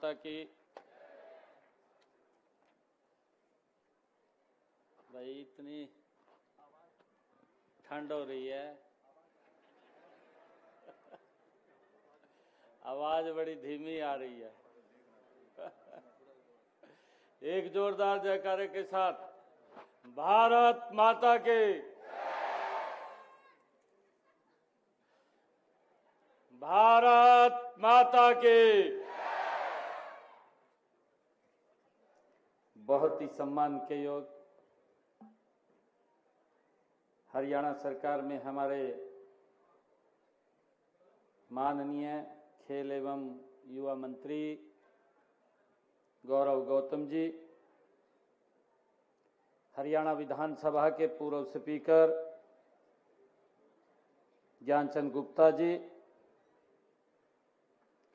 माता की। भाई इतनी ठंड हो रही है, आवाज बड़ी धीमी आ रही है। एक जोरदार जयकारे के साथ भारत माता के, भारत माता के। बहुत ही सम्मान के योग हरियाणा सरकार में हमारे माननीय खेल एवं युवा मंत्री गौरव गौतम जी, हरियाणा विधानसभा के पूर्व स्पीकर ज्ञानचंद गुप्ता जी,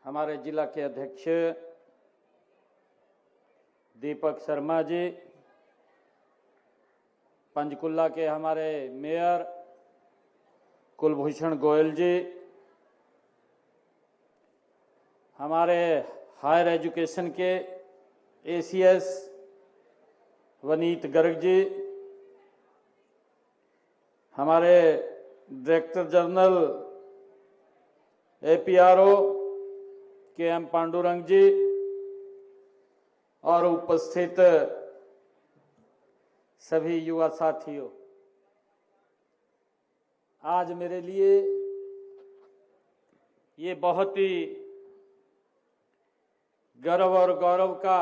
हमारे जिला के अध्यक्ष दीपक शर्मा जी, पंचकुला के हमारे मेयर कुलभूषण गोयल जी, हमारे हायर एजुकेशन के एसीएस वनीत गर्ग जी, हमारे डायरेक्टर जनरल एपीआरओ के एम पांडुरंग जी और उपस्थित सभी युवा साथियों, आज मेरे लिए ये बहुत ही गर्व और गौरव का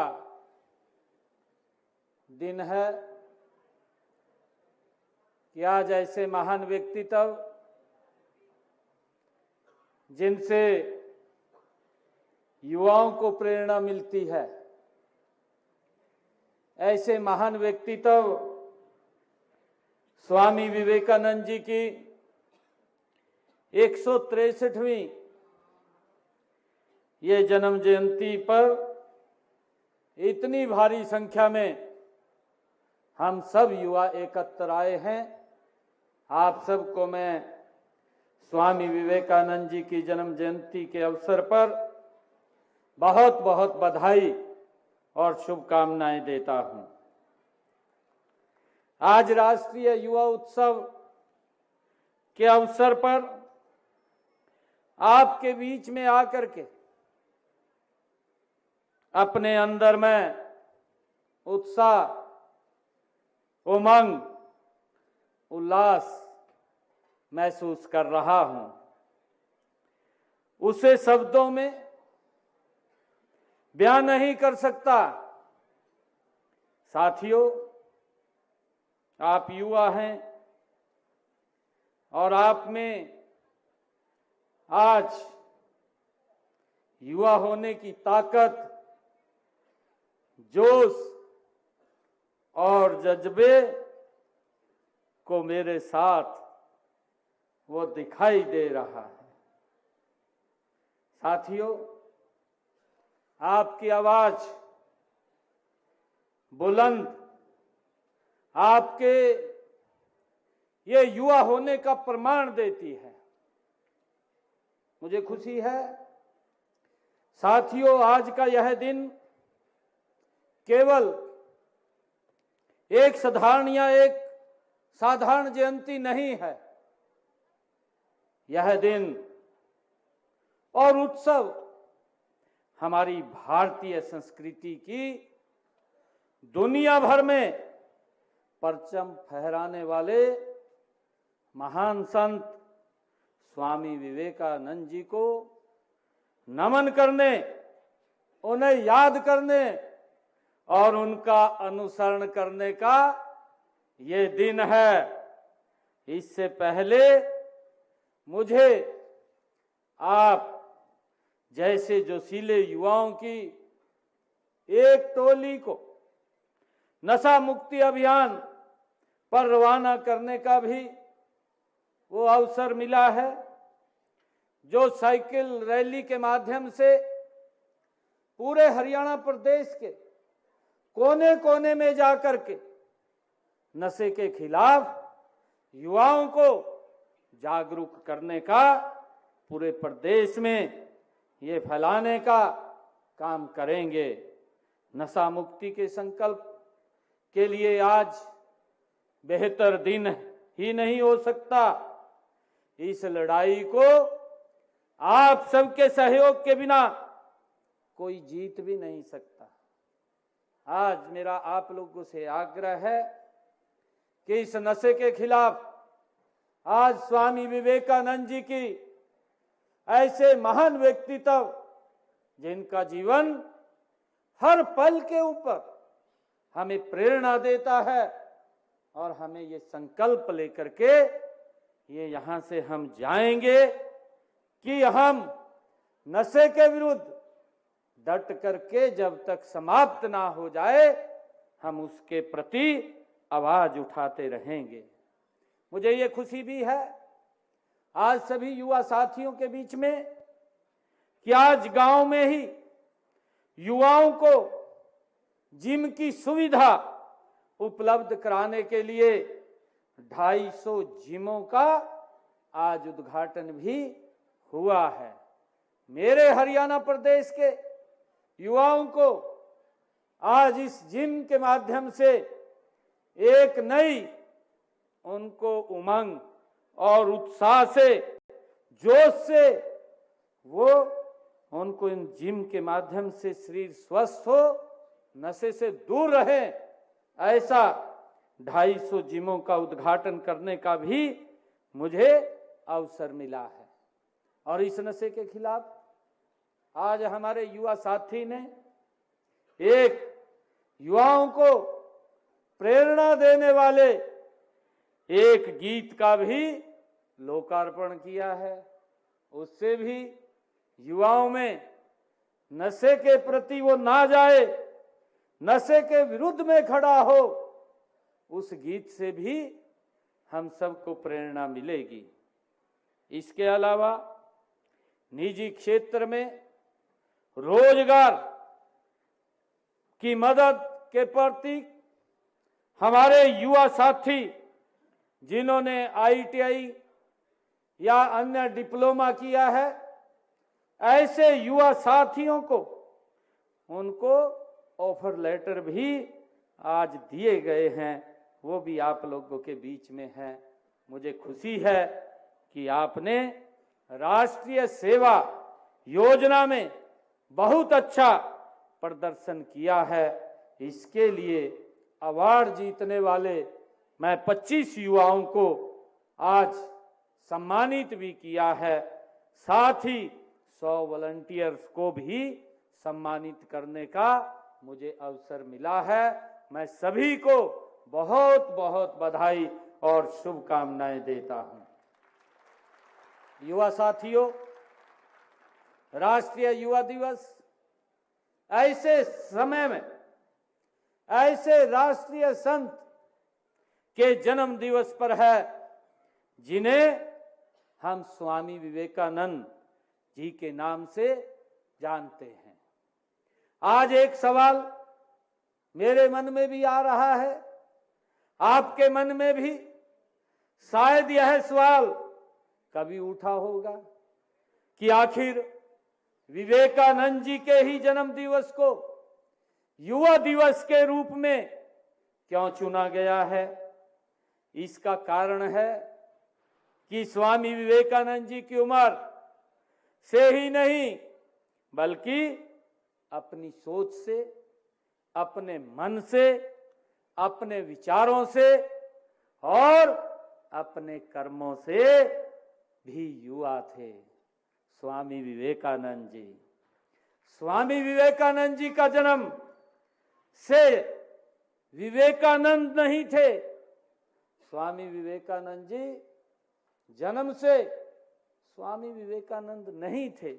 दिन है कि आज ऐसे महान व्यक्तित्व जिनसे युवाओं को प्रेरणा मिलती है, ऐसे महान व्यक्तित्व स्वामी विवेकानंद जी की 163वीं ये जन्म जयंती पर इतनी भारी संख्या में हम सब युवा एकत्र आए हैं। आप सबको मैं स्वामी विवेकानंद जी की जन्म जयंती के अवसर पर बहुत बहुत बधाई और शुभकामनाएं देता हूं। आज राष्ट्रीय युवा उत्सव के अवसर पर आपके बीच में आकर के अपने अंदर में उत्साह, उमंग, उल्लास महसूस कर रहा हूं। उसे शब्दों में बयान नहीं कर सकता। साथियों, आप युवा हैं और आप में आज युवा होने की ताकत, जोश और जज्बे को मेरे साथ वो दिखाई दे रहा है। साथियों, आपकी आवाज बुलंद आपके ये युवा होने का प्रमाण देती है। मुझे खुशी है साथियों, आज का यह दिन केवल एक साधारण जयंती नहीं है। यह दिन और उत्सव हमारी भारतीय संस्कृति की दुनिया भर में परचम फहराने वाले महान संत स्वामी विवेकानंद जी को नमन करने, उन्हें याद करने और उनका अनुसरण करने का ये दिन है। इससे पहले मुझे आप जैसे जोशीले युवाओं की एक टोली को नशा मुक्ति अभियान पर रवाना करने का भी वो अवसर मिला है, जो साइकिल रैली के माध्यम से पूरे हरियाणा प्रदेश के कोने कोने में जाकर के नशे के खिलाफ युवाओं को जागरूक करने का, पूरे प्रदेश में ये फैलाने का काम करेंगे। नशा मुक्ति के संकल्प के लिए आज बेहतर दिन ही नहीं हो सकता। इस लड़ाई को आप सबके सहयोग के बिना कोई जीत भी नहीं सकता। आज मेरा आप लोगों से आग्रह है कि इस नशे के खिलाफ आज स्वामी विवेकानंद जी की ऐसे महान व्यक्तित्व जिनका जीवन हर पल के ऊपर हमें प्रेरणा देता है और हमें ये संकल्प लेकर के ये यहां से हम जाएंगे कि हम नशे के विरुद्ध डट करके जब तक समाप्त ना हो जाए हम उसके प्रति आवाज उठाते रहेंगे। मुझे ये खुशी भी है आज सभी युवा साथियों के बीच में कि आज गांव में ही युवाओं को जिम की सुविधा उपलब्ध कराने के लिए 250 जिमों का आज उद्घाटन भी हुआ है। मेरे हरियाणा प्रदेश के युवाओं को आज इस जिम के माध्यम से एक नई उनको उमंग और उत्साह से जोश से वो उनको इन जिम के माध्यम से शरीर स्वस्थ हो, नशे से दूर रहे, ऐसा 250 जिमों का उद्घाटन करने का भी मुझे अवसर मिला है। और इस नशे के खिलाफ आज हमारे युवा साथी ने एक युवाओं को प्रेरणा देने वाले एक गीत का भी लोकार्पण किया है। उससे भी युवाओं में नशे के प्रति वो ना जाए, नशे के विरुद्ध में खड़ा हो, उस गीत से भी हम सबको प्रेरणा मिलेगी। इसके अलावा निजी क्षेत्र में रोजगार की मदद के प्रति हमारे युवा साथी जिन्होंने ITI या अन्य डिप्लोमा किया है, ऐसे युवा साथियों को उनको ऑफर लेटर भी आज दिए गए हैं, वो भी आप लोगों के बीच में है। मुझे खुशी है कि आपने राष्ट्रीय सेवा योजना में बहुत अच्छा प्रदर्शन किया है। इसके लिए अवार्ड जीतने वाले मैं 25 युवाओं को आज सम्मानित भी किया है। साथ ही 100 वॉलंटियर्स को भी सम्मानित करने का मुझे अवसर मिला है। मैं सभी को बहुत बहुत बधाई और शुभकामनाएं देता हूं। युवा साथियों, राष्ट्रीय युवा दिवस ऐसे समय में ऐसे राष्ट्रीय संत के जन्म दिवस पर है जिन्हें हम स्वामी विवेकानंद जी के नाम से जानते हैं। आज एक सवाल मेरे मन में भी आ रहा है, आपके मन में भी शायद यह सवाल कभी उठा होगा कि आखिर विवेकानंद जी के ही जन्म दिवस को युवा दिवस के रूप में क्यों चुना गया है। इसका कारण है कि स्वामी विवेकानंद जी की उम्र से ही नहीं बल्कि अपनी सोच से, अपने मन से, अपने विचारों से और अपने कर्मों से भी युवा थे स्वामी विवेकानंद जी। स्वामी विवेकानंद जी का जन्म से विवेकानंद नहीं थे। स्वामी विवेकानंद जी जन्म से स्वामी विवेकानंद नहीं थे।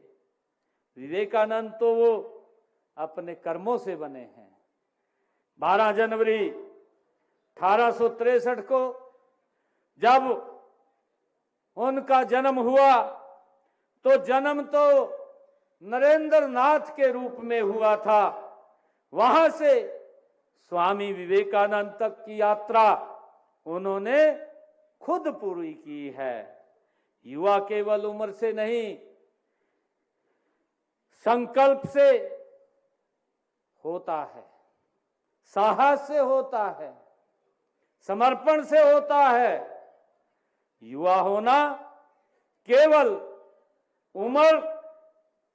विवेकानंद तो वो अपने कर्मों से बने हैं। 12 जनवरी 1863 को जब उनका जन्म हुआ तो जन्म तो नरेंद्र नाथ के रूप में हुआ था। वहां से स्वामी विवेकानंद तक की यात्रा उन्होंने खुद पूरी की है। युवा केवल उम्र से नहीं, संकल्प से, होता है, साहस से होता है, समर्पण से होता है। युवा होना केवल उम्र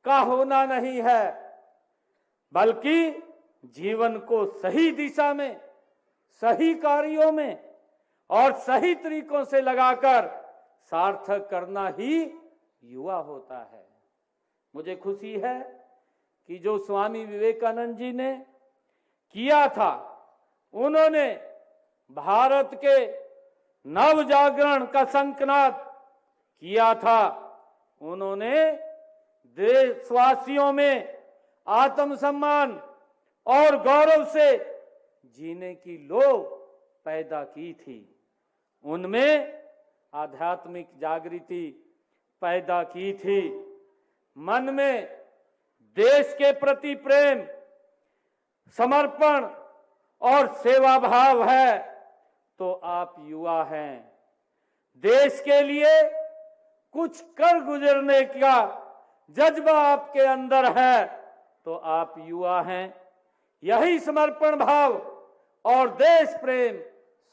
का होना नहीं है, बल्कि जीवन को सही दिशा में, सही कार्यों में और सही तरीकों से लगाकर सार्थक करना ही युवा होता है। मुझे खुशी है कि जो स्वामी विवेकानंद जी ने किया था, उन्होंने भारत के नव जागरण का संकल्प किया था। उन्होंने देशवासियों में आत्मसम्मान और गौरव से जीने की लोग पैदा की थी, उनमें आध्यात्मिक जागृति पैदा की थी। मन में देश के प्रति प्रेम, समर्पण और सेवा भाव है तो आप युवा हैं। देश के लिए कुछ कर गुजरने का जज्बा आपके अंदर है तो आप युवा हैं। यही समर्पण भाव और देश प्रेम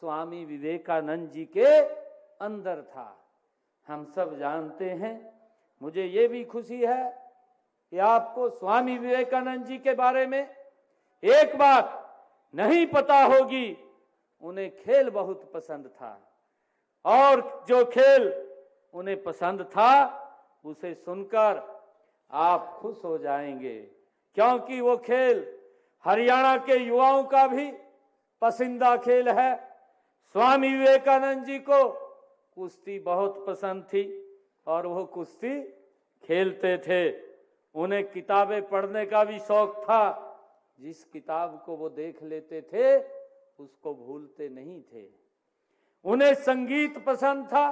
स्वामी विवेकानंद जी के अंदर था। हम सब जानते हैं। मुझे ये भी खुशी है कि आपको स्वामी विवेकानंद जी के बारे में एक बात नहीं पता होगी, उन्हें खेल बहुत पसंद था और जो खेल उन्हें पसंद था उसे सुनकर आप खुश हो जाएंगे, क्योंकि वो खेल हरियाणा के युवाओं का भी पसंदीदा खेल है। स्वामी विवेकानंद जी को कुश्ती बहुत पसंद थी और वो कुश्ती खेलते थे। उन्हें किताबें पढ़ने का भी शौक था। जिस किताब को वो देख लेते थे उसको भूलते नहीं थे। उन्हें संगीत पसंद था।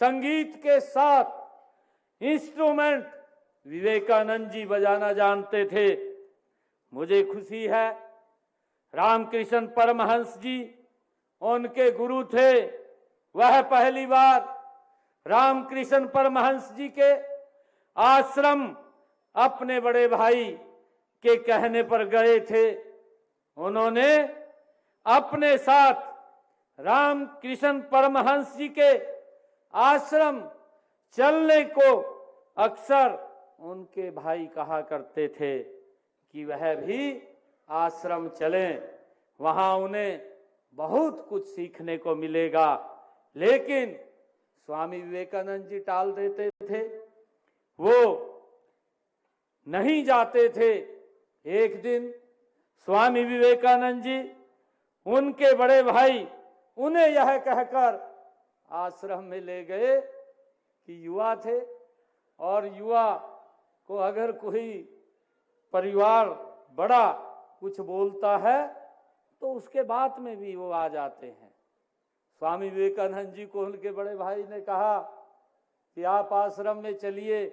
संगीत के साथ इंस्ट्रूमेंट विवेकानंद जी बजाना जानते थे। मुझे खुशी है रामकृष्ण परमहंस जी उनके गुरु थे। वह पहली बार रामकृष्ण परमहंस जी के आश्रम अपने बड़े भाई के कहने पर गए थे। उन्होंने अपने साथ रामकृष्ण परमहंस जी के आश्रम चलने को अक्सर उनके भाई कहा करते थे कि वह भी आश्रम चलें, वहां उन्हें बहुत कुछ सीखने को मिलेगा। लेकिन स्वामी विवेकानंद जी टाल देते थे, वो नहीं जाते थे। एक दिन स्वामी विवेकानंद जी उनके बड़े भाई उन्हें यह कहकर आश्रम में ले गए कि युवा थे और युवा को अगर कोई परिवार बड़ा कुछ बोलता है तो उसके बात में भी वो आ जाते हैं। स्वामी विवेकानंद जी को उनके बड़े भाई ने कहा कि आप आश्रम में चलिए,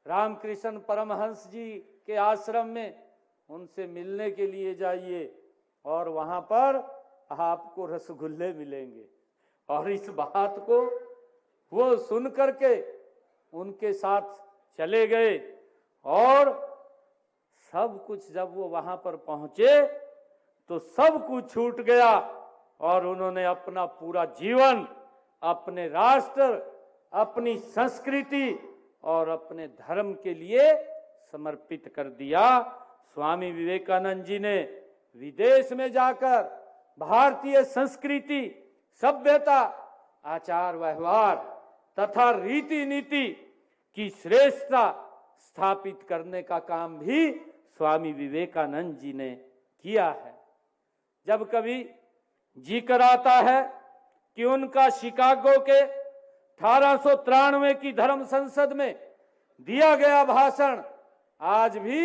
रामकृष्ण परमहंस जी के आश्रम में उनसे मिलने के लिए जाइए और वहां पर आपको रसगुल्ले मिलेंगे। और इस बात को वो सुन करके उनके साथ चले गए और सब कुछ जब वो वहां पर पहुंचे तो सब कुछ छूट गया और उन्होंने अपना पूरा जीवन अपने राष्ट्र, अपनी संस्कृति और अपने धर्म के लिए समर्पित कर दिया। स्वामी विवेकानंद जी ने विदेश में जाकर भारतीय संस्कृति, सभ्यता, आचार व्यवहार तथा रीति नीति की श्रेष्ठता स्थापित करने का काम भी स्वामी विवेकानंद जी ने किया है। जब कभी जिक्र आता है कि उनका शिकागो के 1893 की धर्म संसद में दिया गया भाषण आज भी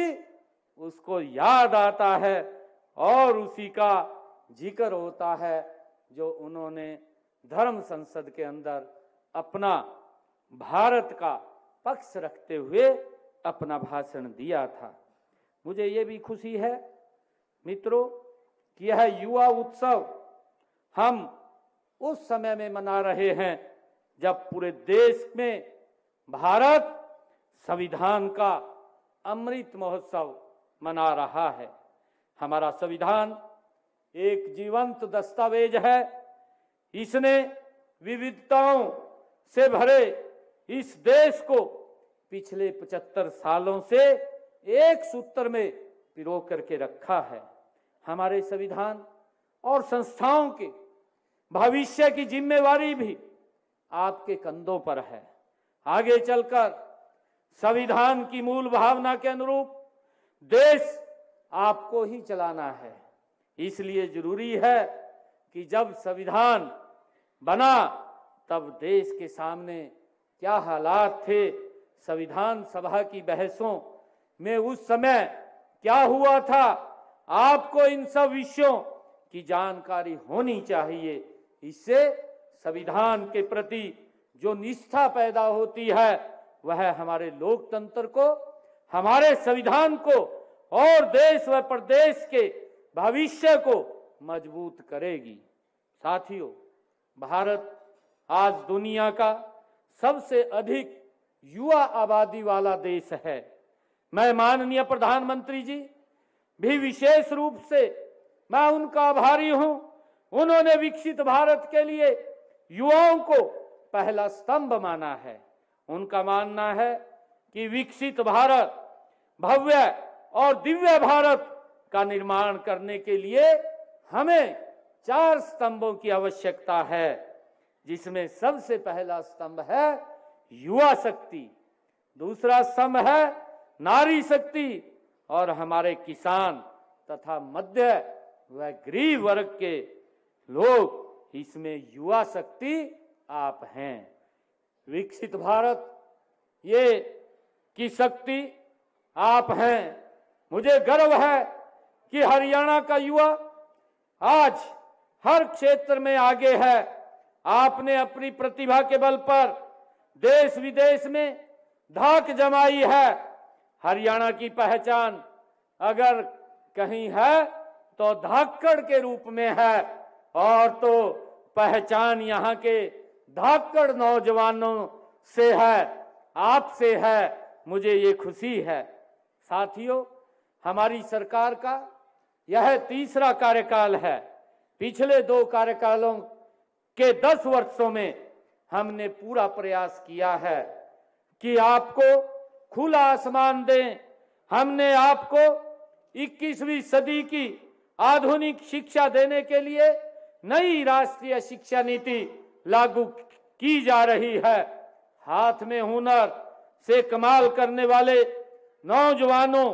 उसको याद आता है और उसी का जिक्र होता है जो उन्होंने धर्म संसद के अंदर अपना भारत का पक्ष रखते हुए अपना भाषण दिया था। मुझे ये भी खुशी है मित्रों कि यह युवा उत्सव हम उस समय में मना रहे हैं जब पूरे देश में भारत संविधान का अमृत महोत्सव मना रहा है। हमारा संविधान एक जीवंत दस्तावेज है। इसने विविधताओं से भरे इस देश को पिछले 75 सालों से एक सूत्र में पिरो करके रखा है। हमारे संविधान और संस्थाओं के भविष्य की जिम्मेवारी भी आपके कंधों पर है। आगे चलकर संविधान की मूल भावना के अनुरूप देश आपको ही चलाना है। इसलिए जरूरी है कि जब संविधान बना तब देश के सामने क्या हालात थे, संविधान सभा की बहसों में उस समय क्या हुआ था, आपको इन सब विषयों की जानकारी होनी चाहिए। इससे संविधान के प्रति जो निष्ठा पैदा होती है वह हमारे लोकतंत्र को, हमारे संविधान को और देश व प्रदेश के भविष्य को मजबूत करेगी। साथियों, भारत आज दुनिया का सबसे अधिक युवा आबादी वाला देश है। मैं माननीय प्रधानमंत्री जी भी विशेष रूप से मैं उनका आभारी हूं। उन्होंने विकसित भारत के लिए युवाओं को पहला स्तंभ माना है। उनका मानना है कि विकसित भारत, भव्य और दिव्य भारत का निर्माण करने के लिए हमें 4 स्तंभों की आवश्यकता है, जिसमें सबसे पहला स्तंभ है युवा शक्ति, दूसरा स्तंभ है नारी शक्ति और हमारे किसान तथा मध्य व गरीब वर्ग के लोग, इसमें युवा शक्ति आप हैं। विकसित भारत ये की शक्ति आप हैं। मुझे गर्व है कि हरियाणा का युवा आज हर क्षेत्र में आगे है। आपने अपनी प्रतिभा के बल पर देश विदेश में धाक जमाई है। हरियाणा की पहचान अगर कहीं है तो धाकड़ के रूप में है, और तो पहचान यहाँ के धाकड़ नौजवानों से है, आपसे है। मुझे ये खुशी है। साथियों, हमारी सरकार का यह तीसरा कार्यकाल है। पिछले 2 कार्यकालों के 10 वर्षों में हमने पूरा प्रयास किया है कि आपको खुला आसमान दें। हमने आपको 21वीं सदी की आधुनिक शिक्षा देने के लिए नई राष्ट्रीय शिक्षा नीति लागू की जा रही है। हाथ में हुनर से कमाल करने वाले नौजवानों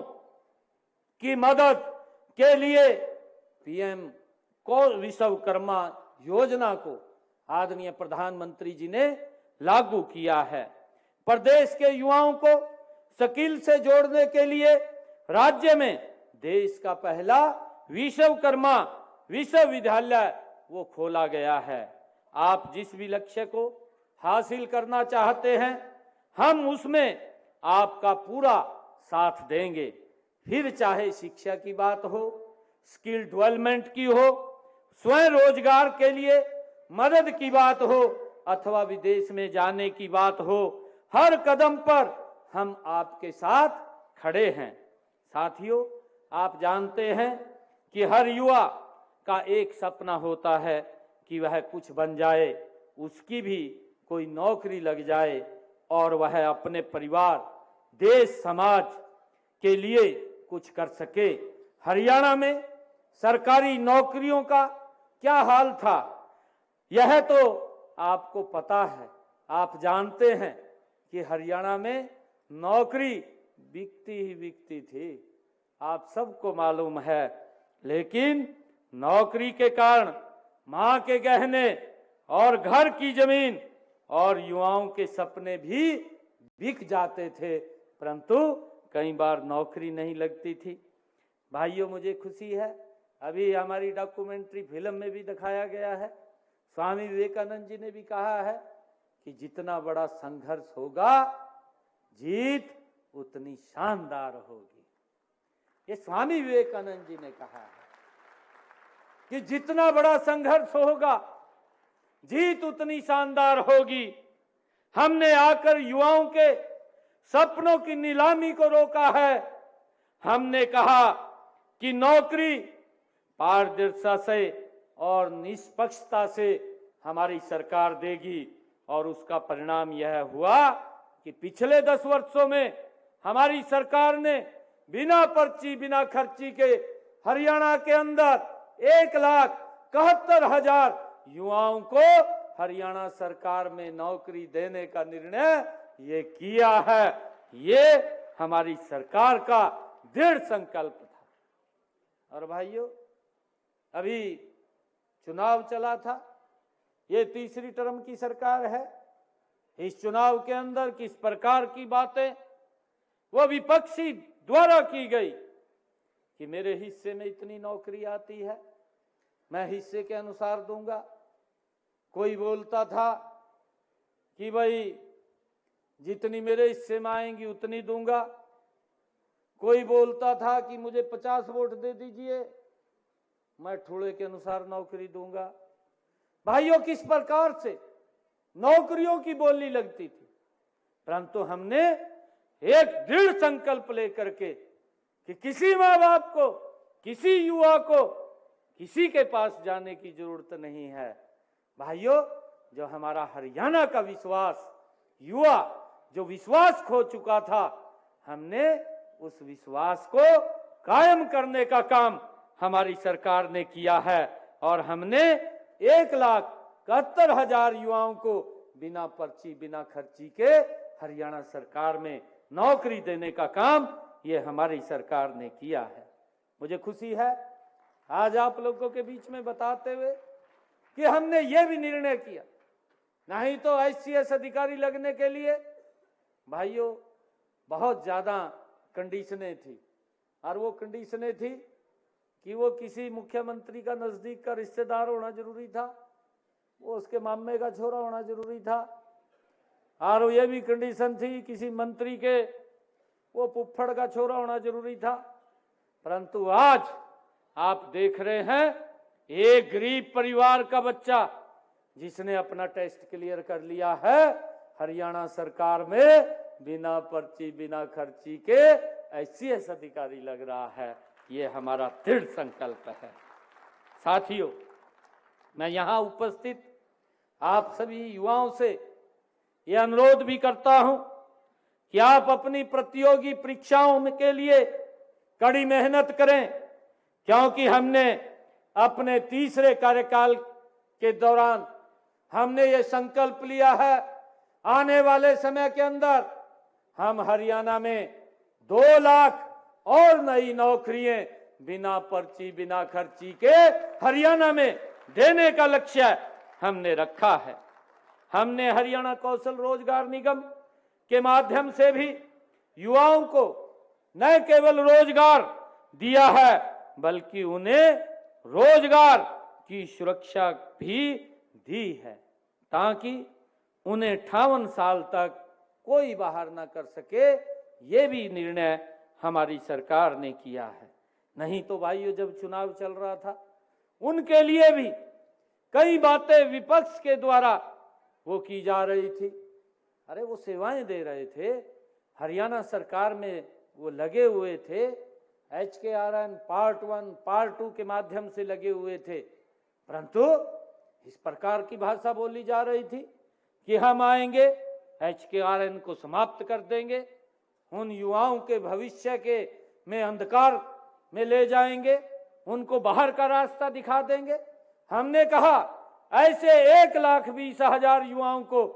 की मदद के लिए पीएम विश्वकर्मा योजना को आदरणीय प्रधानमंत्री जी ने लागू किया है। प्रदेश के युवाओं को स्किल से जोड़ने के लिए राज्य में देश का पहला विश्वकर्मा विश्वविद्यालय वो खोला गया है। आप जिस भी लक्ष्य को हासिल करना चाहते हैं, हम उसमें आपका पूरा साथ देंगे। फिर चाहे शिक्षा की बात हो, स्किल डेवलपमेंट की हो, स्वयं रोजगार के लिए मदद की बात हो, अथवा विदेश में जाने की बात हो, हर कदम पर हम आपके साथ खड़े हैं। साथियों, आप जानते हैं कि हर युवा का एक सपना होता है कि वह कुछ बन जाए, उसकी भी कोई नौकरी लग जाए और वह अपने परिवार, देश, समाज के लिए कुछ कर सके। हरियाणा में सरकारी नौकरियों का क्या हाल था, यह तो आपको पता है। आप जानते हैं कि हरियाणा में नौकरी बिकती ही बिकती थी, आप सबको मालूम है। लेकिन नौकरी के कारण मां के गहने और घर की जमीन और युवाओं के सपने भी बिक जाते थे, परंतु कई बार नौकरी नहीं लगती थी। भाइयों, मुझे खुशी है, अभी हमारी डॉक्यूमेंट्री फिल्म में भी दिखाया गया है। स्वामी विवेकानंद जी ने भी कहा है कि जितना बड़ा संघर्ष होगा, जीत उतनी शानदार होगी। ये स्वामी विवेकानंद जी ने कहा है कि जितना बड़ा संघर्ष होगा, जीत उतनी शानदार होगी। हमने आकर युवाओं के सपनों की नीलामी को रोका है। हमने कहा कि नौकरी पारदर्शिता से और निष्पक्षता से हमारी सरकार देगी, और उसका परिणाम यह हुआ कि पिछले 10 वर्षों में हमारी सरकार ने बिना पर्ची बिना खर्ची के हरियाणा के अंदर 1,71,000 युवाओं को हरियाणा सरकार में नौकरी देने का निर्णय ये किया है। ये हमारी सरकार का दृढ़ संकल्प था। और भाइयों, अभी चुनाव चला था, ये तीसरी टर्म की सरकार है। इस चुनाव के अंदर किस प्रकार की बातें वो विपक्षी द्वारा की गई कि मेरे हिस्से में इतनी नौकरी आती है, मैं हिस्से के अनुसार दूंगा। कोई बोलता था कि भाई जितनी मेरे हिस्से में आएंगी उतनी दूंगा। कोई बोलता था कि मुझे 50 वोट दे दीजिए, मैं ठोड़े के अनुसार नौकरी दूंगा। भाइयों, किस प्रकार से नौकरियों की बोली लगती थी, परंतु हमने एक दृढ़ संकल्प लेकर के कि किसी माँ बाप को, किसी युवा को किसी के पास जाने की जरूरत नहीं है। भाइयों, जो हमारा हरियाणा का विश्वास, युवा जो विश्वास खो चुका था, हमने उस विश्वास को कायम करने का काम हमारी सरकार ने किया है। और हमने 1,71,000 युवाओं को बिना पर्ची बिना खर्ची के हरियाणा सरकार में नौकरी देने का काम ये हमारी सरकार ने किया है। मुझे खुशी है आज आप लोगों के बीच में बताते हुए कि हमने ये भी निर्णय किया, नहीं तो ICS अधिकारी लगने के लिए भाइयों बहुत ज्यादा कंडीशनें थी। और वो कंडीशनें थी कि वो किसी मुख्यमंत्री का नजदीक का रिश्तेदार होना जरूरी था, वो उसके मामे का छोरा होना जरूरी था, और ये भी कंडीशन थी किसी मंत्री के वो फुफ्फड़ का छोरा होना जरूरी था। परंतु आज आप देख रहे हैं एक गरीब परिवार का बच्चा जिसने अपना टेस्ट क्लियर कर लिया है, हरियाणा सरकार में बिना पर्ची बिना खर्ची के ICS अधिकारी लग रहा है। ये हमारा दृढ़ संकल्प है। साथियों, मैं यहां उपस्थित आप सभी युवाओं से ये अनुरोध भी करता हूं कि आप अपनी प्रतियोगी परीक्षाओं के लिए कड़ी मेहनत करें, क्योंकि हमने अपने तीसरे कार्यकाल के दौरान हमने ये संकल्प लिया है, आने वाले समय के अंदर हम हरियाणा में 2 लाख और नई नौकरियां बिना पर्ची बिना खर्ची के हरियाणा में देने का लक्ष्य हमने रखा है। हमने हरियाणा कौशल रोजगार निगम के माध्यम से भी युवाओं को न केवल रोजगार दिया है, बल्कि उन्हें रोजगार की सुरक्षा भी दी है, ताकि उन्हें 58 साल तक कोई बाहर ना कर सके। ये भी निर्णय हमारी सरकार ने किया है। नहीं तो भाइयों, जब चुनाव चल रहा था उनके लिए भी कई बातें विपक्ष के द्वारा वो की जा रही थी। अरे वो सेवाएं दे रहे थे, हरियाणा सरकार में वो लगे हुए थे, HKRN पार्ट 1 पार्ट 2 के माध्यम से लगे हुए थे, परंतु इस प्रकार की भाषा बोली जा रही थी कि हम आएंगे HKRN को समाप्त कर देंगे, उन युवाओं के भविष्य के में अंधकार में ले जाएंगे, उनको बाहर का रास्ता दिखा देंगे। हमने कहा ऐसे 1,20,000 युवाओं को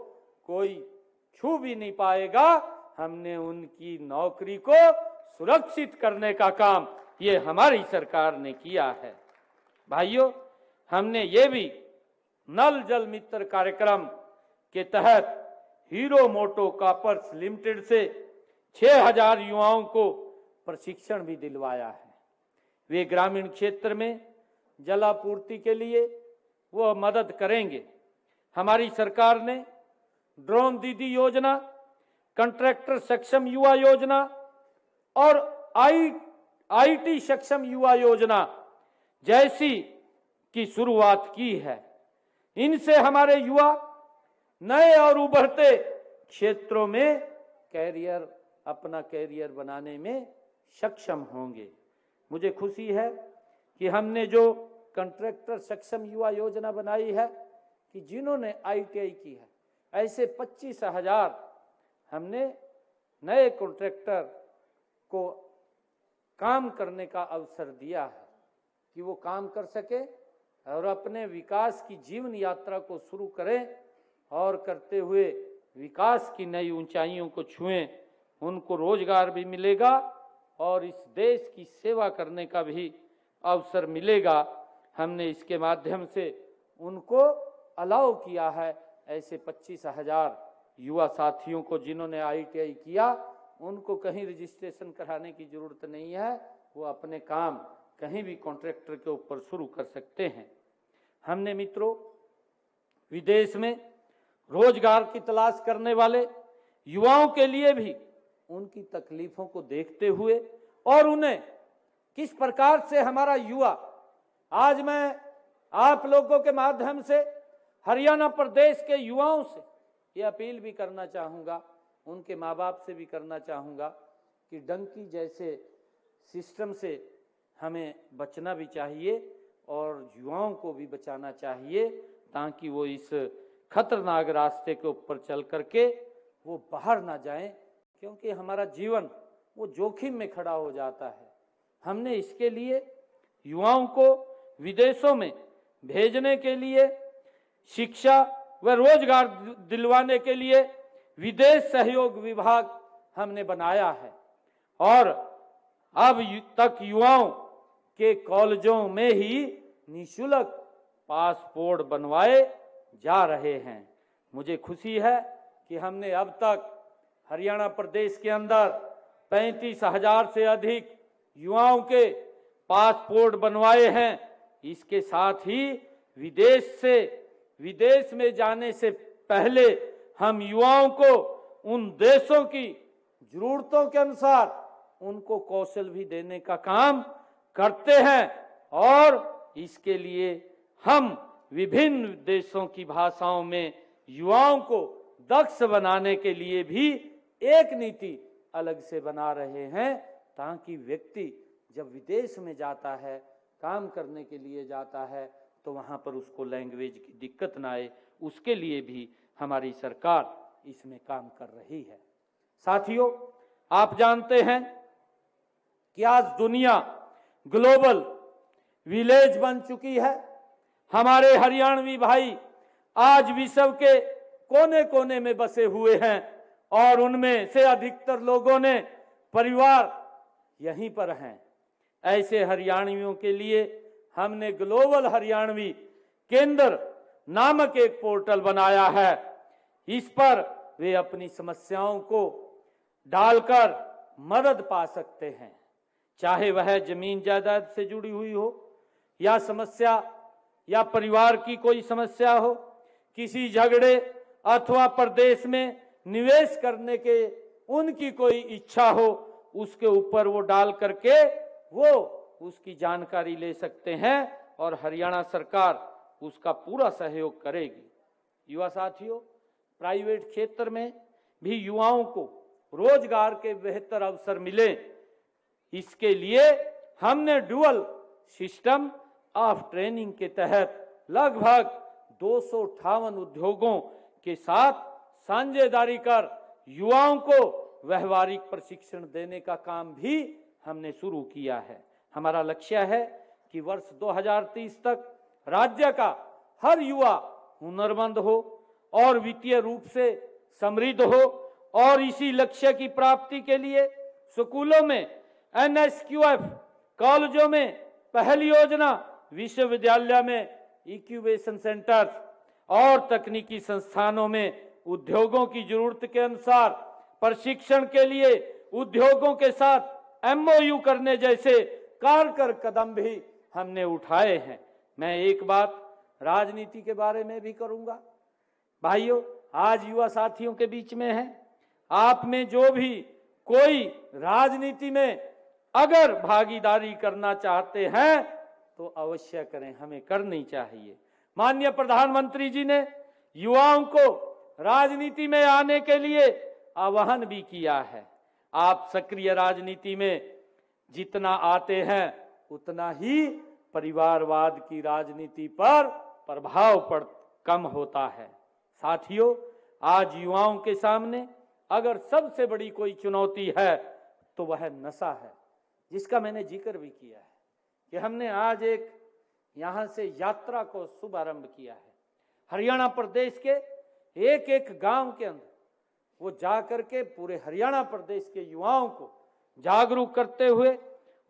कोई छू भी नहीं पाएगा। हमने उनकी नौकरी को सुरक्षित करने का काम ये हमारी सरकार ने किया है। भाइयों, हमने ये भी नल जल मित्र कार्यक्रम के तहत हीरो मोटो कॉपर्स लिमिटेड से 6,000 युवाओं को प्रशिक्षण भी दिलवाया है। वे ग्रामीण क्षेत्र में जलापूर्ति के लिए वो मदद करेंगे। हमारी सरकार ने ड्रोन दीदी योजना, कंट्रैक्टर सक्षम युवा योजना और IT सक्षम युवा योजना जैसी की शुरुआत की है। इनसे हमारे युवा नए और उभरते क्षेत्रों में अपना कैरियर बनाने में सक्षम होंगे। मुझे खुशी है कि हमने जो कॉन्ट्रैक्टर सक्षम युवा योजना बनाई है कि जिन्होंने ITI की है, ऐसे 25,000 हमने नए कॉन्ट्रैक्टर को काम करने का अवसर दिया है कि वो काम कर सके और अपने विकास की जीवन यात्रा को शुरू करें और करते हुए विकास की नई ऊंचाइयों को छुएं। उनको रोजगार भी मिलेगा और इस देश की सेवा करने का भी अवसर मिलेगा। हमने इसके माध्यम से उनको अलाउ किया है। ऐसे 25,000 युवा साथियों को जिन्होंने ITI किया, उनको कहीं रजिस्ट्रेशन कराने की जरूरत नहीं है। वो अपने काम कहीं भी कॉन्ट्रैक्टर के ऊपर शुरू कर सकते हैं। हमने मित्रों विदेश में रोजगार की तलाश करने वाले युवाओं के लिए भी उनकी तकलीफों को देखते हुए और उन्हें किस प्रकार से हमारा युवा, आज मैं आप लोगों के माध्यम से हरियाणा प्रदेश के युवाओं से ये अपील भी करना चाहूँगा, उनके माँ बाप से भी करना चाहूँगा कि डंकी जैसे सिस्टम से हमें बचना भी चाहिए और युवाओं को भी बचाना चाहिए, ताकि वो इस खतरनाक रास्ते के ऊपर चल करके वो बाहर ना जाएं, क्योंकि हमारा जीवन वो जोखिम में खड़ा हो जाता है। हमने इसके लिए युवाओं को विदेशों में भेजने के लिए, शिक्षा व रोजगार दिलवाने के लिए विदेश सहयोग विभाग हमने बनाया है और अब तक युवाओं के कॉलेजों में ही निःशुल्क पासपोर्ट बनवाए जा रहे हैं। मुझे खुशी है कि हमने अब तक हरियाणा प्रदेश के अंदर 35,000 से अधिक युवाओं के पासपोर्ट बनवाए हैं। इसके साथ ही विदेश में जाने से पहले हम युवाओं को उन देशों की जरूरतों के अनुसार उनको कौशल भी देने का काम करते हैं और इसके लिए हम विभिन्न देशों की भाषाओं में युवाओं को दक्ष बनाने के लिए भी एक नीति अलग से बना रहे हैं, ताकि व्यक्ति जब विदेश में जाता है, काम करने के लिए जाता है, तो वहां पर उसको लैंग्वेज की दिक्कत ना आए। उसके लिए भी हमारी सरकार इसमें काम कर रही है। साथियों, आप जानते हैं कि आज दुनिया ग्लोबल विलेज बन चुकी है। हमारे हरियाणवी भाई आज विश्व के कोने कोने में बसे हुए हैं और उनमें से अधिकतर लोगों ने परिवार यहीं पर हैं। ऐसे हरियाणवियों के लिए हमने ग्लोबल हरियाणवी केंद्र नामक एक पोर्टल बनाया है। इस पर वे अपनी समस्याओं को डालकर मदद पा सकते हैं, चाहे वह जमीन जायदाद से जुड़ी हुई हो या समस्या या परिवार की कोई समस्या हो, किसी झगड़े अथवा प्रदेश में निवेश करने के उनकी कोई इच्छा हो, उसके ऊपर वो डाल करके वो उसकी जानकारी ले सकते हैं और हरियाणा सरकार उसका पूरा सहयोग करेगी। युवा साथियों, प्राइवेट क्षेत्र में भी युवाओं को रोजगार के बेहतर अवसर मिले, इसके लिए हमने डुअल सिस्टम ऑफ ट्रेनिंग के तहत लगभग 258 उद्योगों के साथ साझेदारी कर युवाओं को व्यवहारिक प्रशिक्षण देने का काम भी हमने शुरू किया है। हमारा लक्ष्य है कि वर्ष 2030 तक राज्य का हर युवा हुनरमंद हो और वित्तीय रूप से समृद्ध हो और इसी लक्ष्य की प्राप्ति के लिए स्कूलों में NSQF, कॉलेजों में पहली योजना, विश्वविद्यालय में इंक्यूबेशन सेंटर और तकनीकी संस्थानों में उद्योगों की जरूरत के अनुसार प्रशिक्षण के लिए उद्योगों के साथ MOU करने जैसे कारगर कदम भी हमने उठाए हैं। मैं एक बात राजनीति के बारे में भी करूंगा। भाइयों, आज युवा साथियों के बीच में है, आप में जो भी कोई राजनीति में अगर भागीदारी करना चाहते हैं तो अवश्य करें, हमें करनी चाहिए। माननीय प्रधानमंत्री जी ने युवाओं को राजनीति में आने के लिए आह्वान भी किया है। आप सक्रिय राजनीति में जितना आते हैं उतना ही परिवारवाद की राजनीति पर प्रभाव कम होता है। साथियों, आज युवाओं के सामने अगर सबसे बड़ी कोई चुनौती है तो वह नशा है, जिसका मैंने जिक्र भी किया है कि हमने आज एक यहां से यात्रा को शुभारंभ किया है। हरियाणा प्रदेश के एक एक गांव के अंदर वो जाकर के पूरे हरियाणा प्रदेश के युवाओं को जागरूक करते हुए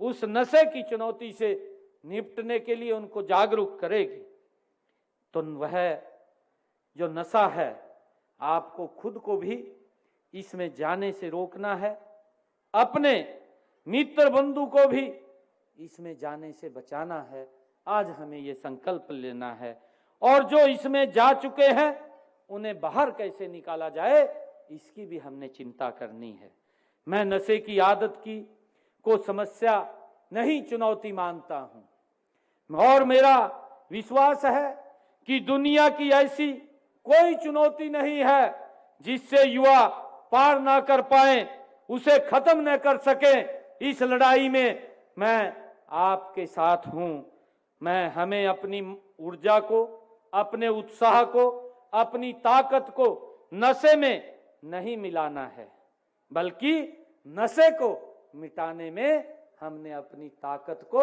उस नशे की चुनौती से निपटने के लिए उनको जागरूक करेगी। तो वह जो नशा है, आपको खुद को भी इसमें जाने से रोकना है, अपने मित्र बंधु को भी इसमें जाने से बचाना है। आज हमें ये संकल्प लेना है और जो इसमें जा चुके हैं उन्हें बाहर कैसे निकाला जाए, इसकी भी हमने चिंता करनी है। मैं नशे की आदत को समस्या नहीं, चुनौती मानता हूं और मेरा विश्वास है कि दुनिया की ऐसी कोई चुनौती नहीं है जिससे युवा पार ना कर पाए, उसे खत्म न कर सके। इस लड़ाई में मैं आपके साथ हूं। हमें अपनी ऊर्जा को, अपने उत्साह को, अपनी ताकत को नशे में नहीं मिलाना है, बल्कि नशे को मिटाने में हमने अपनी ताकत को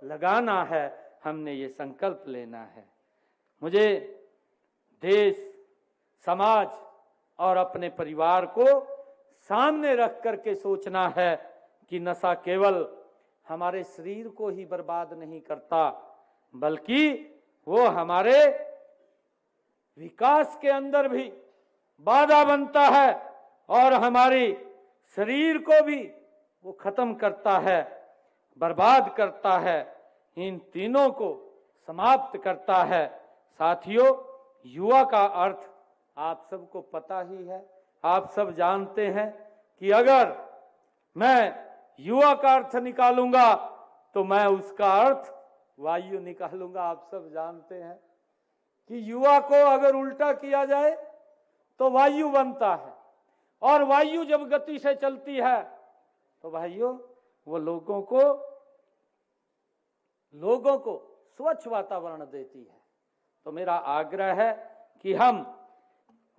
लगाना है। हमने ये संकल्प लेना है। मुझे देश, समाज और अपने परिवार को सामने रख करके सोचना है कि नशा केवल हमारे शरीर को ही बर्बाद नहीं करता, बल्कि वो हमारे विकास के अंदर भी बाधा बनता है और हमारी शरीर को भी वो खत्म करता है, बर्बाद करता है, इन तीनों को समाप्त करता है। साथियों, युवा का अर्थ आप सबको पता ही है, आप सब जानते हैं कि अगर मैं युवा का अर्थ निकालूंगा तो मैं उसका अर्थ वायु निकालूंगा। आप सब जानते हैं कि युवा को अगर उल्टा किया जाए तो वायु बनता है, और वायु जब गति से चलती है तो भाइयों वो लोगों को स्वच्छ वातावरण देती है। तो मेरा आग्रह है कि हम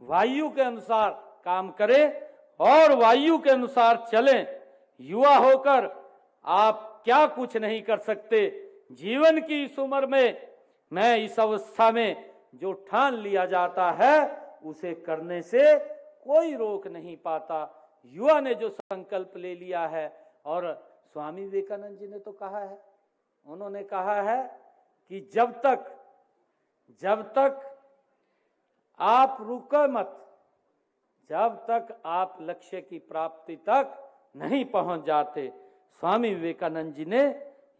वायु के अनुसार काम करें और वायु के अनुसार चलें। युवा होकर आप क्या कुछ नहीं कर सकते। जीवन की इस उम्र में इस अवस्था में जो ठान लिया जाता है उसे करने से कोई रोक नहीं पाता। युवा ने जो संकल्प ले लिया है, और स्वामी विवेकानंद जी ने तो कहा है, उन्होंने कहा है कि जब तक आप रुको मत, जब तक आप लक्ष्य की प्राप्ति तक नहीं पहुंच जाते। स्वामी विवेकानंद जी ने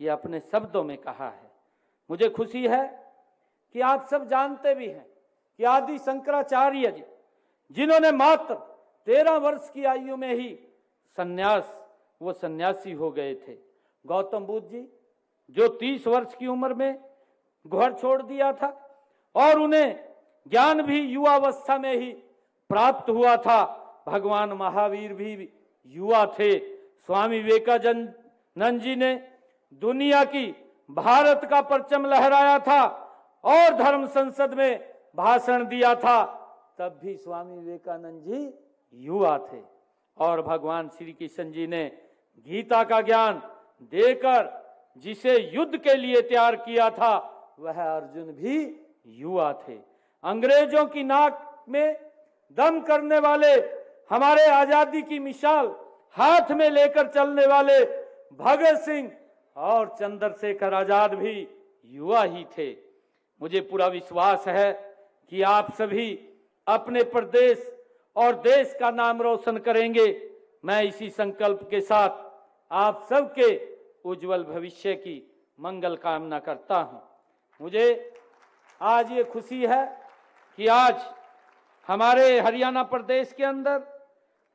ये अपने शब्दों में कहा है। मुझे खुशी है कि आप सब जानते भी हैं कि आदि शंकराचार्य जी, जिन्होंने मात्र 13 वर्ष की आयु में ही वो सन्यासी हो गए थे। गौतम बुद्ध जी, जो 30 वर्ष की उम्र में घर छोड़ दिया था, और उन्हें ज्ञान भी युवावस्था में ही प्राप्त हुआ था। भगवान महावीर भी युवा थे। स्वामी विवेकानंद जी ने दुनिया की, भारत का परचम लहराया था और धर्म संसद में भाषण दिया था, तब भी स्वामी विवेकानंद जी युवा थे। और भगवान श्री कृष्ण जी ने गीता का ज्ञान देकर जिसे युद्ध के लिए तैयार किया था, वह अर्जुन भी युवा थे। अंग्रेजों की नाक में दम करने वाले, हमारे आजादी की मिसाल हाथ में लेकर चलने वाले भगत सिंह और चंद्रशेखर आजाद भी युवा ही थे। मुझे पूरा विश्वास है कि आप सभी अपने प्रदेश और देश का नाम रोशन करेंगे। मैं इसी संकल्प के साथ आप सबके उज्जवल भविष्य की मंगल कामना करता हूं। मुझे आज ये खुशी है कि आज हमारे हरियाणा प्रदेश के अंदर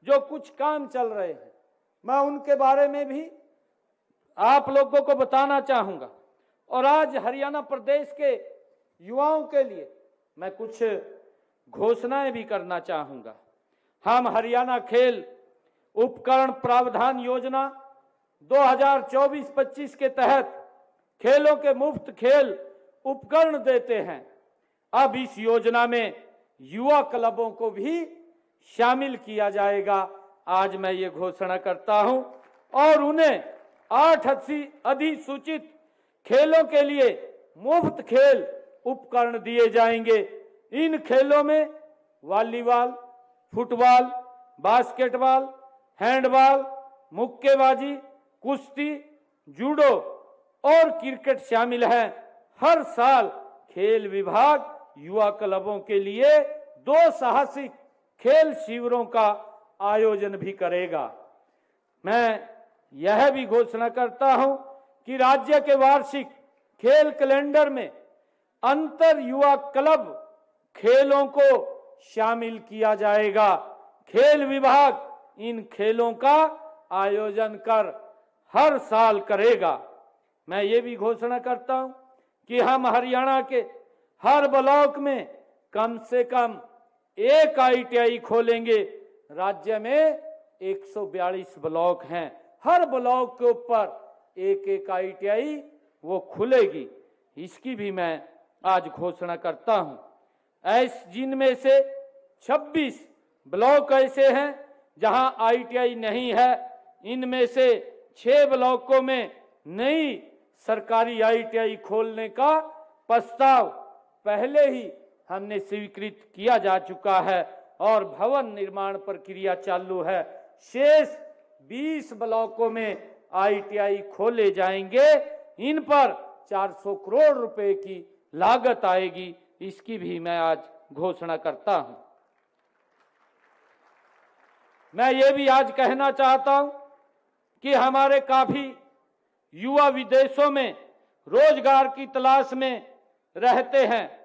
जो कुछ काम चल रहे हैं, मैं उनके बारे में भी आप लोगों को बताना चाहूंगा। और आज हरियाणा प्रदेश के युवाओं के लिए मैं कुछ घोषणाएं भी करना चाहूंगा। हम हरियाणा खेल उपकरण प्रावधान योजना 2024-25 के तहत खेलों के मुफ्त खेल उपकरण देते हैं। अब इस योजना में युवा क्लबों को भी शामिल किया जाएगा। आज मैं ये घोषणा करता हूं और उन्हें 8 अधिसूचित खेलों के लिए मुफ्त खेल उपकरण दिए जाएंगे। इन खेलों में वॉलीबॉल, फुटबॉल, बास्केटबॉल, हैंडबॉल, मुक्केबाजी, कुश्ती, जूडो और क्रिकेट शामिल हैं। हर साल खेल विभाग युवा क्लबों के लिए 2 साहसिक खेल शिविरों का आयोजन भी करेगा। मैं यह भी घोषणा करता हूं कि राज्य के वार्षिक खेल कैलेंडर में अंतर युवा क्लब खेलों को शामिल किया जाएगा। खेल विभाग इन खेलों का आयोजन कर हर साल करेगा। मैं ये भी घोषणा करता हूं कि हम हरियाणा के हर ब्लॉक में कम से कम एक ITI खोलेंगे। राज्य में 142 ब्लॉक हैं, हर ब्लॉक के ऊपर एक ITI वो खुलेगी। इसकी भी मैं आज घोषणा करता हूं। जिनमें से 26 ब्लॉक ऐसे हैं जहां ITI नहीं है। इनमें से 6 ब्लॉकों में नई सरकारी ITI खोलने का प्रस्ताव पहले ही हमने स्वीकृत किया जा चुका है और भवन निर्माण प्रक्रिया चालू है। शेष 20 ब्लॉकों में ITI खोले जाएंगे। इन पर 400 करोड़ रुपए की लागत आएगी। इसकी भी मैं आज घोषणा करता हूं। मैं ये भी आज कहना चाहता हूं कि हमारे काफी युवा विदेशों में रोजगार की तलाश में रहते हैं,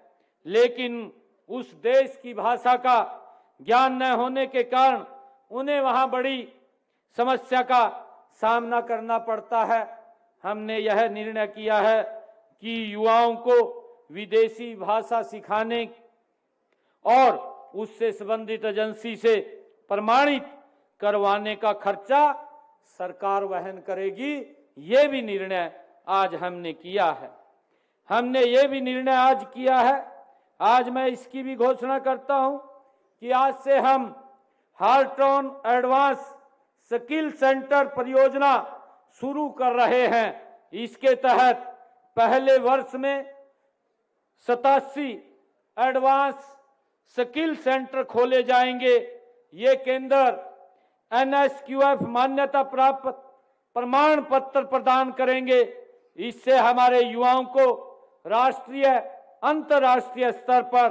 लेकिन उस देश की भाषा का ज्ञान न होने के कारण उन्हें वहां बड़ी समस्या का सामना करना पड़ता है। हमने यह निर्णय किया है कि युवाओं को विदेशी भाषा सिखाने और उससे संबंधित एजेंसी से प्रमाणित करवाने का खर्चा सरकार वहन करेगी। ये भी निर्णय आज हमने किया है। हमने ये भी निर्णय आज किया है, आज मैं इसकी भी घोषणा करता हूं कि आज से हम हार्टॉन एडवांस स्किल सेंटर परियोजना शुरू कर रहे हैं। इसके तहत पहले वर्ष में 87 एडवांस स्किल सेंटर खोले जाएंगे। ये केंद्र NSQF मान्यता प्राप्त प्रमाण पत्र प्रदान करेंगे। इससे हमारे युवाओं को राष्ट्रीय अंतर्राष्ट्रीय स्तर पर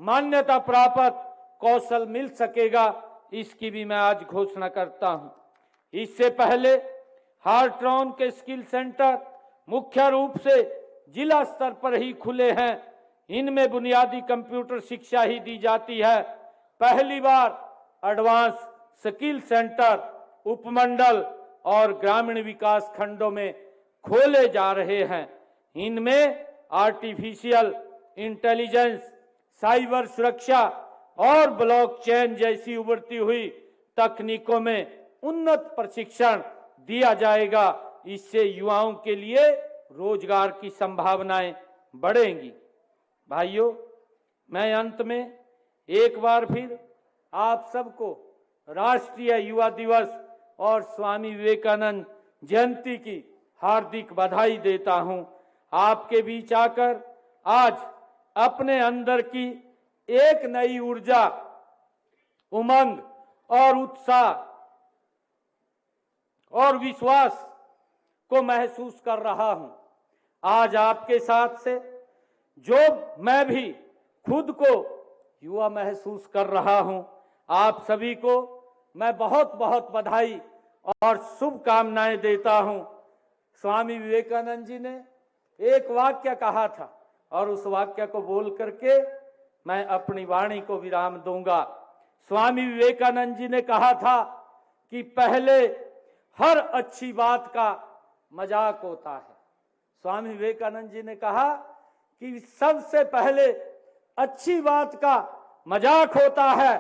मान्यता प्राप्त कौशल मिल सकेगा। इसकी भी मैं आज घोषणा करता हूं। इससे पहले हार्टॉन के स्किल सेंटर मुख्य रूप से जिला स्तर पर ही खुले हैं। इनमें बुनियादी कंप्यूटर शिक्षा ही दी जाती है। पहली बार एडवांस स्किल सेंटर उपमंडल और ग्रामीण विकास खंडों में खोले जा रहे हैं। इनमें आर्टिफिशियल इंटेलिजेंस, साइबर सुरक्षा और ब्लॉकचेन जैसी उभरती हुई तकनीकों में उन्नत प्रशिक्षण दिया जाएगा। इससे युवाओं के लिए रोजगार की संभावनाएं बढ़ेंगी। भाइयों, मैं अंत में एक बार फिर आप सबको राष्ट्रीय युवा दिवस और स्वामी विवेकानंद जयंती की हार्दिक बधाई देता हूं। आपके बीच आकर आज अपने अंदर की एक नई ऊर्जा, उमंग और उत्साह और विश्वास को महसूस कर रहा हूं। आज आपके साथ से जो मैं भी खुद को युवा महसूस कर रहा हूं। आप सभी को मैं बहुत बहुत बधाई और शुभकामनाएं देता हूं। स्वामी विवेकानंद जी ने एक वाक्य कहा था और उस वाक्य को बोल करके मैं अपनी वाणी को विराम दूंगा। स्वामी विवेकानंद जी ने कहा था कि पहले हर अच्छी बात का मजाक होता है। स्वामी विवेकानंद जी ने कहा कि सबसे पहले अच्छी बात का मजाक होता है,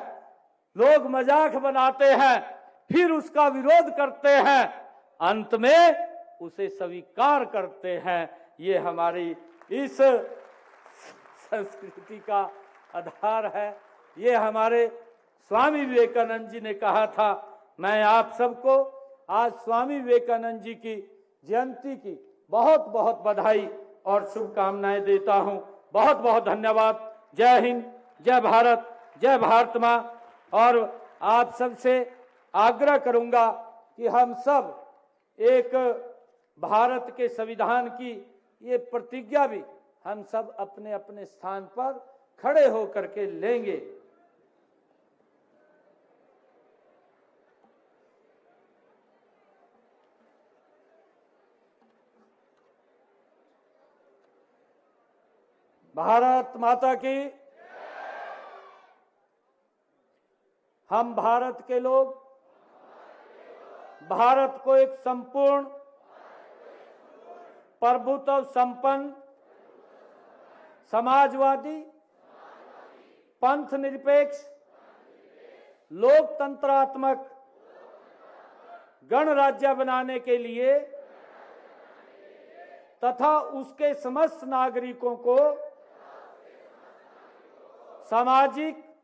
लोग मजाक बनाते हैं, फिर उसका विरोध करते हैं। अंत में उसे स्वीकार करते हैं। ये हमारी इस संस्कृति का आधार है। ये हमारे स्वामी विवेकानंद जी ने कहा था। मैं आप सबको आज स्वामी विवेकानंद जी की जयंती की बहुत बहुत बधाई और शुभकामनाएं देता हूं। बहुत बहुत धन्यवाद। जय हिंद, जय भारत, जय भारत मां। और आप सबसे आग्रह करूंगा कि हम सब एक भारत के संविधान की ये प्रतिज्ञा भी हम सब अपने अपने स्थान पर खड़े होकर के लेंगे। भारत माता की। हम भारत के लोग भारत को एक संपूर्ण प्रभुत्व संपन्न समाजवादी पंथ निरपेक्ष लोकतंत्रात्मक गणराज्य बनाने के लिए तथा उसके समस्त नागरिकों को सामाजिक,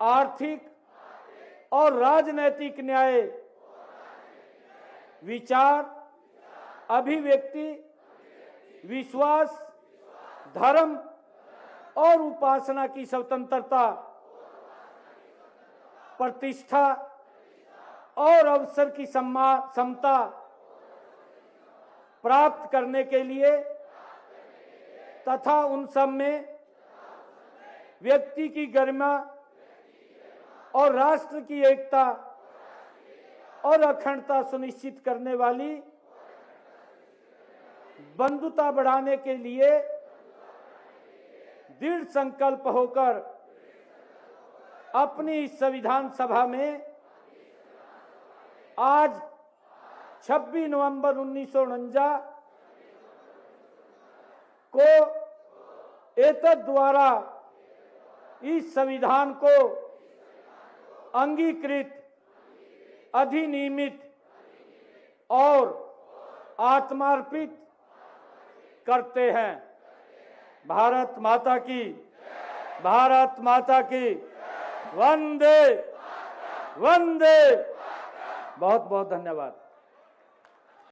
आर्थिक और राजनैतिक न्याय, विचार, अभिव्यक्ति, विश्वास, धर्म और उपासना की स्वतंत्रता, प्रतिष्ठा और अवसर की समता प्राप्त करने के लिए तथा उन सब में व्यक्ति की गरिमा और राष्ट्र की एकता और अखंडता सुनिश्चित करने वाली बंधुता बढ़ाने के लिए दृढ़ संकल्प होकर अपनी संविधान सभा में आज 26 नवंबर 1949 को एतद द्वारा इस संविधान को अंगीकृत, अधिनियमित और आत्मार्पित करते हैं। भारत माता की, भारत माता की। वंदे वंदे। बहुत बहुत धन्यवाद।